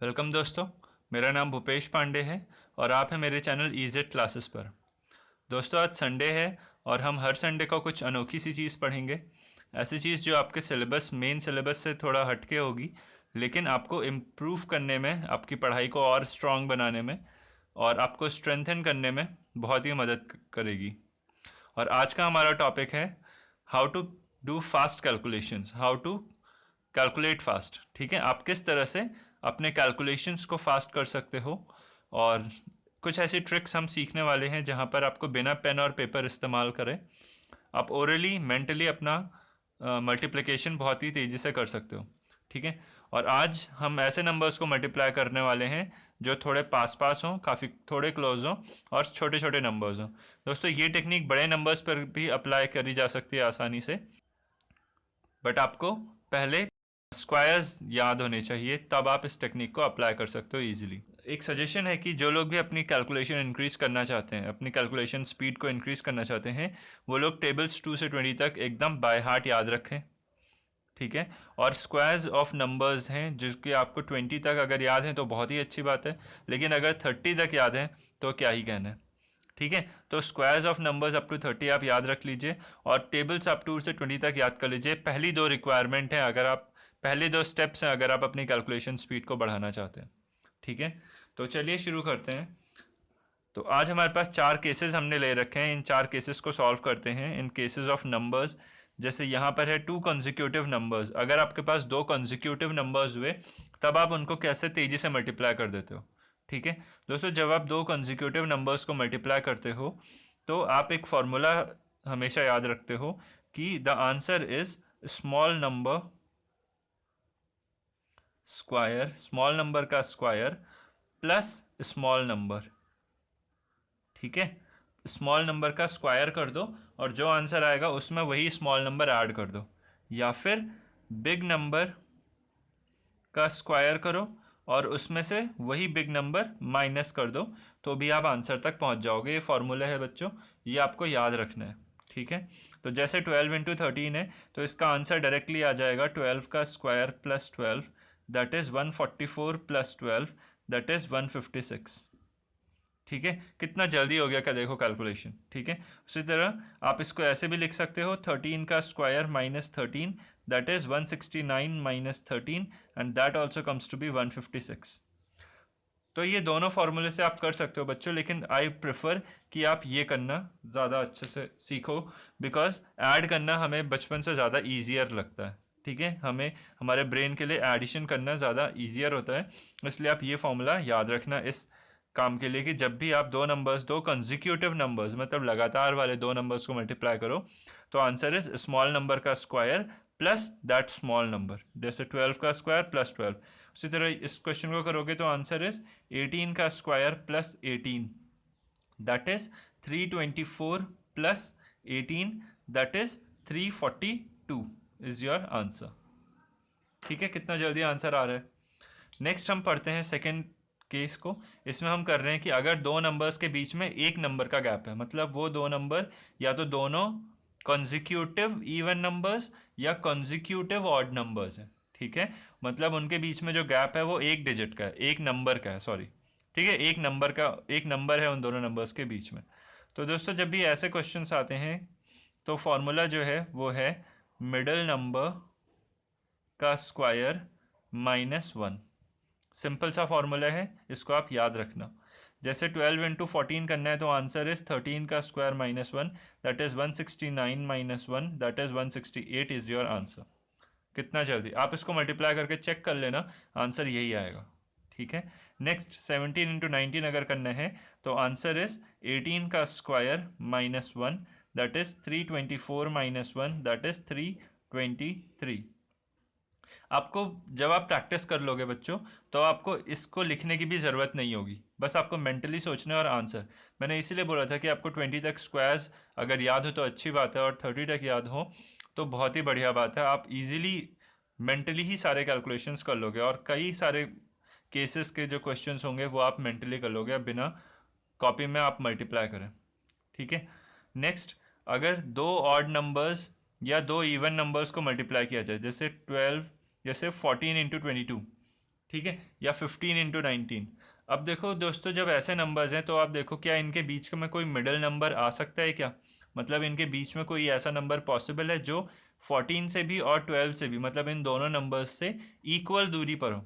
Welcome दोस्तों। मेरा नाम भूपेश पांडे है और आप हैं मेरे चैनल ईजेड क्लासेस पर। दोस्तों, आज संडे है और हम हर संडे को कुछ अनोखी सी चीज़ पढ़ेंगे। ऐसी चीज़ जो आपके मेन सिलेबस से थोड़ा हटके होगी, लेकिन आपको इम्प्रूव करने में, आपकी पढ़ाई को और स्ट्रॉन्ग बनाने में और आपको स्ट्रेंथन करने में बहुत ही मदद करेगी। और आज का हमारा टॉपिक है how to do fast calculations, how to calculate fast. ठीक है, आप किस तरह से अपने कैलकुलेशंस को फास्ट कर सकते हो, और कुछ ऐसी ट्रिक्स हम सीखने वाले हैं जहां पर आपको बिना पेन और पेपर इस्तेमाल करें आप ओरली मेंटली अपना मल्टीप्लिकेशन बहुत ही तेज़ी से कर सकते हो। ठीक है, और आज हम ऐसे नंबर्स को मल्टीप्लाई करने वाले हैं जो थोड़े पास पास हों, काफ़ी थोड़े क्लोज हों और छोटे छोटे नंबर्स हों। दोस्तों, ये टेक्निक बड़े नंबर्स पर भी अप्लाई करी जा सकती है आसानी से, बट आपको पहले स्क्वायर्स याद होने चाहिए, तब आप इस टेक्निक को अप्लाई कर सकते हो ईजिली। एक सजेशन है कि जो लोग भी अपनी कैलकुलेशन इंक्रीज़ करना चाहते हैं, अपनी कैलकुलेशन स्पीड को इंक्रीज़ करना चाहते हैं, वो लोग टेबल्स 2 से 20 तक एकदम बाय हार्ट याद रखें। ठीक है, और स्क्वायर्स ऑफ नंबर्स हैं जिसके आपको 20 तक अगर याद है तो बहुत ही अच्छी बात है, लेकिन अगर 30 तक याद है तो क्या ही कहना है। ठीक है, तो squares of numbers up to 30 आप याद रख लीजिए और टेबल्स अप टू से 20 तक याद कर लीजिए। पहली दो रिक्वायरमेंट हैं, अगर आप पहले दो स्टेप्स हैं अगर आप अपनी कैलकुलेशन स्पीड को बढ़ाना चाहते हैं। ठीक है, तो चलिए शुरू करते हैं। तो आज हमारे पास 4 केसेस हमने ले रखे हैं, इन 4 केसेस को सॉल्व करते हैं इन केसेस ऑफ नंबर्स। जैसे यहाँ पर है 2 कंसेक्यूटिव नंबर्स। अगर आपके पास 2 कंसेक्यूटिव नंबर्स हुए तब आप उनको कैसे तेज़ी से मल्टीप्लाई कर देते हो। ठीक है दोस्तों, जब आप 2 कंसेक्यूटिव नंबर्स को मल्टीप्लाई करते हो तो आप एक फार्मूला हमेशा याद रखते हो कि the answer is small number square, small number का स्क्वायर प्लस स्मॉल नंबर। ठीक है, स्मॉल नंबर का स्क्वायर कर दो और जो आंसर आएगा उसमें वही स्मॉल नंबर ऐड कर दो, या फिर बिग नंबर का स्क्वायर करो और उसमें से वही बिग नंबर माइनस कर दो, तो भी आप आंसर तक पहुंच जाओगे। ये फॉर्मूला है बच्चों, ये आपको याद रखना है। ठीक है, तो जैसे 12 इंटू 13 है तो इसका आंसर डायरेक्टली आ जाएगा 12 का square plus 12, that is 144 plus 12, that is 156। ठीक है, कितना जल्दी हो गया क्या देखो कैलकुलेशन। ठीक है, उसी तरह आप इसको ऐसे भी लिख सकते हो 13 का square minus 13, that is 169 minus 13 and that also comes to be 156। तो ये दोनों फार्मूले से आप कर सकते हो बच्चों, लेकिन आई प्रेफर कि आप ये करना ज़्यादा अच्छे से सीखो, बिकॉज ऐड करना हमें बचपन से ज़्यादा ईजियर लगता है। ठीक है, हमें हमारे ब्रेन के लिए एडिशन करना ज़्यादा ईजियर होता है, इसलिए आप ये फॉर्मूला याद रखना इस काम के लिए कि जब भी आप दो कंसेक्यूटिव नंबर्स मतलब लगातार वाले दो नंबर्स को मल्टीप्लाई करो तो आंसर इज स्मॉल नंबर का square plus that small number. जैसे 12 का स्क्वायर प्लस 12, उसी तरह इस क्वेश्चन को करोगे तो आंसर इज 18 का square plus 18, that is 324 plus 18, that is 342 is your answer. ठीक है, कितना जल्दी आंसर आ रहा है। नेक्स्ट हम पढ़ते हैं सेकेंड केस को। इसमें हम कर रहे हैं कि अगर दो नंबर्स के बीच में एक नंबर का गैप है, मतलब वो दो नंबर या तो दोनों कॉन्जिक्यूटिव इवन नंबर्स या कॉन्जिक्यूटिव ऑड नंबर्स हैं। ठीक है, मतलब उनके बीच में जो गैप है वो एक डिजिट का है, एक नंबर का है, सॉरी। ठीक है, एक नंबर है उन दोनों नंबर्स के बीच में। तो दोस्तों, जब भी ऐसे क्वेश्चंस आते हैं तो फॉर्मूला जो है वो है मिडल नंबर का स्क्वायर माइनस 1। सिंपल सा फॉर्मूला है, इसको आप याद रखना। जैसे 12 इंटू 14 करना है तो आंसर इज 13 का square minus 1, that is 169 minus 1, that is 168 is your answer. कितना जल्दी आप इसको मल्टीप्लाई करके चेक कर लेना, आंसर यही आएगा। ठीक है, नेक्स्ट 17 इंटू 19 अगर करना है तो आंसर इज 18 का square minus 1, that is 324 minus 1, that is 323। आपको जब आप प्रैक्टिस कर लोगे बच्चों तो आपको इसको लिखने की भी ज़रूरत नहीं होगी, बस आपको मेंटली सोचना और आंसर। मैंने इसीलिए बोला था कि आपको 20 तक स्क्वायर्स अगर याद हो तो अच्छी बात है, और 30 तक याद हो तो बहुत ही बढ़िया बात है। आप इजीली मेंटली ही सारे कैलकुलेशंस कर लोगे और कई सारे केसेस के जो क्वेश्चंस होंगे वो आप मेंटली कर लोगे, बिना कॉपी में आप मल्टीप्लाई करें। ठीक है, नेक्स्ट, अगर दो ऑड नंबर्स या दो इवन नंबर्स को मल्टीप्लाई किया जाए, जैसे 14 इंटू 22। ठीक है, या 15 इंटू 19। अब देखो दोस्तों, जब ऐसे नंबर्स हैं तो आप देखो क्या इनके बीच में कोई मिडल नंबर आ सकता है क्या, मतलब इनके बीच में कोई ऐसा नंबर पॉसिबल है जो 14 से भी और 12 से भी, मतलब इन दोनों नंबर्स से इक्वल दूरी पर हो।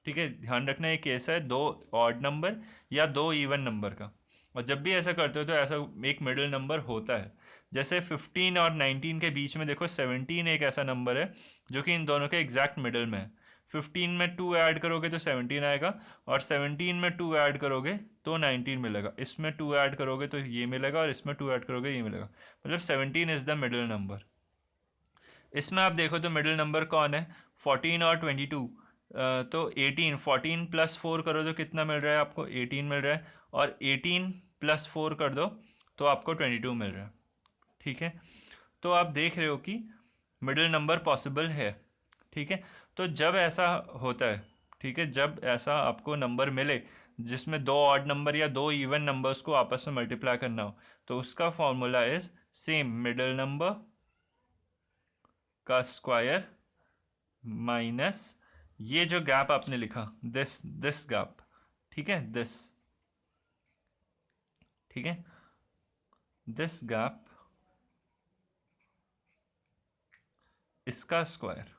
ठीक है, ध्यान रखना ये केस है दो ऑड नंबर या दो इवन नंबर का, और जब भी ऐसा करते हो तो ऐसा एक मिडिल नंबर होता है। जैसे 15 और 19 के बीच में देखो 17 एक ऐसा नंबर है जो कि इन दोनों के एग्जैक्ट मिडिल में है। 15 में 2 ऐड करोगे तो 17 आएगा, और 17 में 2 ऐड करोगे तो 19 मिलेगा, इसमें 2 ऐड करोगे तो ये मिलेगा, और इसमें 2 ऐड करोगे ये मिलेगा, मतलब 17 इज़ द मिडिल नंबर। इसमें आप देखो तो मिडिल नंबर कौन है, 14 और 22, तो 18, 14 प्लस 4 करो तो कितना मिल रहा है आपको, 18 मिल रहा है, और 18 प्लस 4 कर दो तो आपको 22 मिल रहा है। ठीक है, तो आप देख रहे हो कि मिडिल नंबर पॉसिबल है। ठीक है, तो जब ऐसा होता है, ठीक है, जब ऐसा आपको नंबर मिले जिसमें दो ऑड नंबर या दो इवन नंबर्स को आपस में मल्टीप्लाई करना हो, तो उसका formula is same, middle number का स्क्वायर माइनस ये जो गैप आपने लिखा, दिस गैप, ठीक है, ठीक है, दिस गैप, इसका स्क्वायर।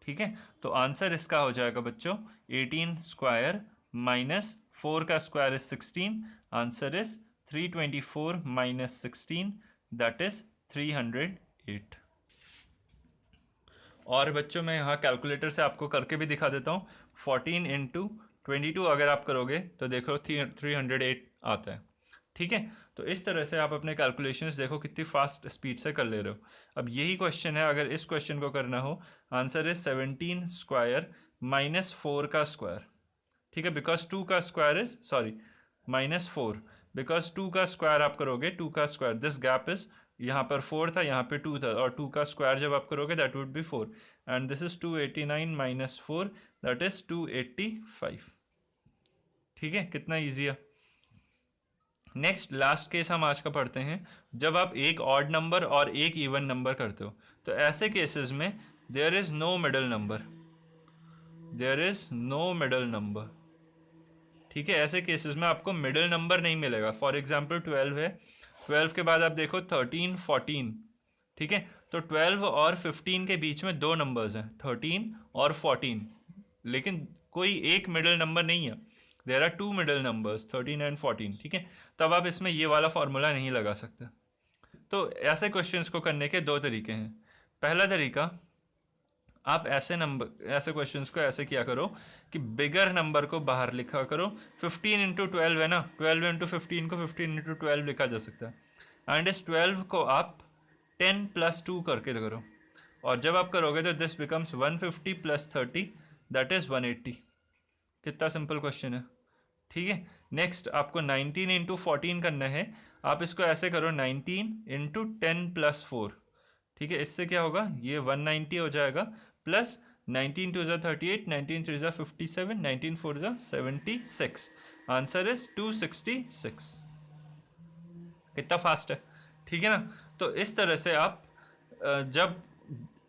ठीक है, तो आंसर इसका हो जाएगा बच्चों 18 स्क्वायर माइनस 4 का square is 16, answer is 324 minus 16, that is 308। और बच्चों मैं यहाँ कैलकुलेटर से आपको करके भी दिखा देता हूँ। 14 इंटू 22 अगर आप करोगे तो देखो 308 आता है। ठीक है, तो इस तरह से आप अपने कैलकुलेशंस देखो कितनी फास्ट स्पीड से कर ले रहे हो। अब यही क्वेश्चन है, अगर इस क्वेश्चन को करना हो, आंसर इज 17 स्क्वायर माइनस 4 का स्क्वायर। ठीक है, बिकॉज 2 का square is, sorry, minus 4, because 2 का स्क्वायर आप करोगे, 2 का स्क्वायर, दिस गैप इज, यहाँ पर 4 था, यहाँ पे 2 था, और 2 का स्क्वायर जब आप करोगे that would be 4, and this is 289 minus 4, that is 285। ठीक है, कितना ईजी है। नेक्स्ट लास्ट केस हम आज का पढ़ते हैं, जब आप एक ऑड नंबर और एक इवन नंबर करते हो, तो ऐसे केसेस में there is no middle number, there is no middle number. ठीक है, ऐसे केसेस में आपको मिडल नंबर नहीं मिलेगा। फॉर एग्जांपल 12 है, 12 के बाद आप देखो 13 14। ठीक है, तो 12 और 15 के बीच में दो नंबर्स हैं, 13 और 14, लेकिन कोई एक मिडल नंबर नहीं है। There are two middle numbers 13 and 14। ठीक है, तब आप इसमें ये वाला फॉर्मूला नहीं लगा सकते। तो ऐसे क्वेश्चंस को करने के दो तरीके हैं। पहला तरीका, आप ऐसे नंबर, ऐसे क्वेश्चंस को ऐसे किया करो कि बिगर नंबर को बाहर लिखा करो। 15 इंटू 12 है ना, 12 इंटू 15 को 15 इंटू 12 लिखा जा सकता है, एंड इस 12 को आप 10 प्लस 2 करके करो, और जब आप करोगे तो this becomes 150 plus 30, that is 180। कितना सिंपल क्वेश्चन है। ठीक है, नेक्स्ट आपको 19 इंटू 14 करना है। आप इसको ऐसे करो, 19 इंटू 10 प्लस 4। ठीक है, इससे क्या होगा, ये 190 हो जाएगा, प्लस 19 टू ज़ा 38, 19 थ्री ज़ा 57, 19 फोर ज़ा 76, आंसर इज 266। कितना फास्ट है। ठीक है ना, तो इस तरह से आप जब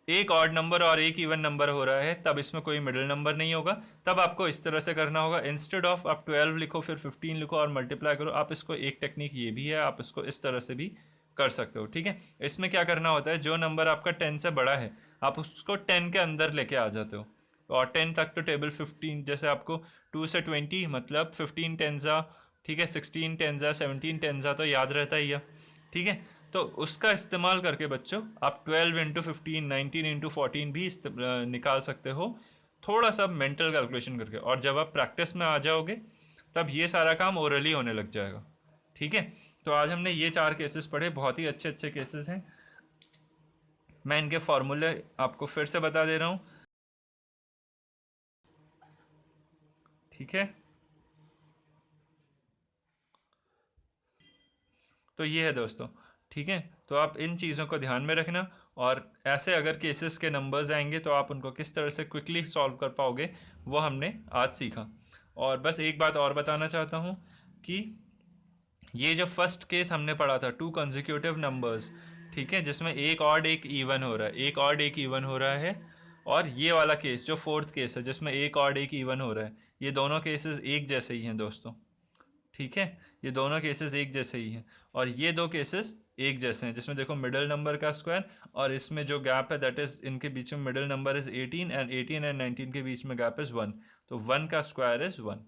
एक ऑड नंबर और एक इवन नंबर हो रहा है तब इसमें कोई मिडिल नंबर नहीं होगा, तब आपको इस तरह से करना होगा। इंस्टेड ऑफ आप 12 लिखो फिर 15 लिखो और मल्टीप्लाई करो, आप इसको, एक टेक्निक ये भी है, आप इसको इस तरह से भी कर सकते हो। ठीक है, इसमें क्या करना होता है, जो नंबर आपका 10 से बड़ा है आप उसको 10 के अंदर लेके आ जाते हो, और 10 तक तो टेबल 15, जैसे आपको 2 से 20 मतलब 15 टेंजा, ठीक है, 16 टेंजा, 17 टेंजा तो याद रहता ही है। ठीक है, तो उसका इस्तेमाल करके बच्चों आप 12 इंटू 15, 19 इंटू 14 भी निकाल सकते हो, थोड़ा सा मेंटल कैलकुलेशन करके। और जब आप प्रैक्टिस में आ जाओगे तब ये सारा काम ओरली होने लग जाएगा। ठीक है, तो आज हमने ये 4 केसेस पढ़े, बहुत ही अच्छे अच्छे केसेस हैं। मैं इनके फॉर्मूले आपको फिर से बता दे रहा हूँ। ठीक है, तो ये है दोस्तों। ठीक है, तो आप इन चीज़ों को ध्यान में रखना, और ऐसे अगर केसेस के नंबर्स आएंगे तो आप उनको किस तरह से क्विकली सॉल्व कर पाओगे वो हमने आज सीखा। और बस एक बात और बताना चाहता हूँ कि ये जो फर्स्ट केस हमने पढ़ा था, 2 कंसेक्यूटिव नंबर्स, ठीक है, जिसमें एक ऑड एक इवन हो रहा है, एक ऑड एक इवन हो रहा है, और ये वाला केस जो फोर्थ केस है जिसमें एक ऑड एक इवन हो रहा है, ये दोनों केसेस एक जैसे ही हैं दोस्तों, ठीक है, ये दोनों केसेस एक जैसे ही हैं। और ये दो केसेस एक जैसे हैं, जिसमें देखो मिडिल नंबर का स्क्वायर और इसमें जो गैप है दैट इज इनके बीच में middle number is 18 and 18 and 19 के बीच में गैप इज 1, तो 1 का स्क्वायर इज 1,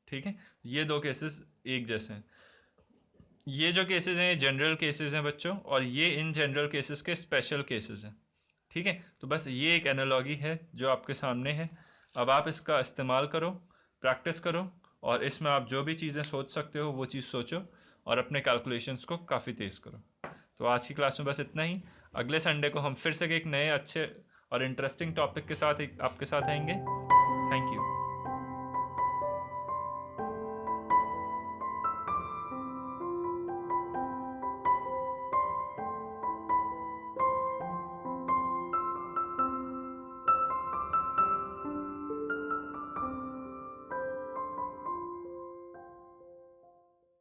ठीक है। ये दो केसेस एक जैसे हैं। ये जो केसेस हैं ये जनरल केसेस हैं बच्चों, और ये इन जनरल केसेस के स्पेशल केसेस हैं, ठीक है। तो बस ये एक एनालॉगी है जो आपके सामने है। अब आप इसका इस्तेमाल करो, प्रैक्टिस करो, और इसमें आप जो भी चीज़ें सोच सकते हो वो चीज़ सोचो और अपने कैलकुलेशंस को काफ़ी तेज़ करो। तो आज की क्लास में बस इतना ही। अगले संडे को हम फिर से एक नए अच्छे और इंटरेस्टिंग टॉपिक के साथ आपके साथ आएंगे।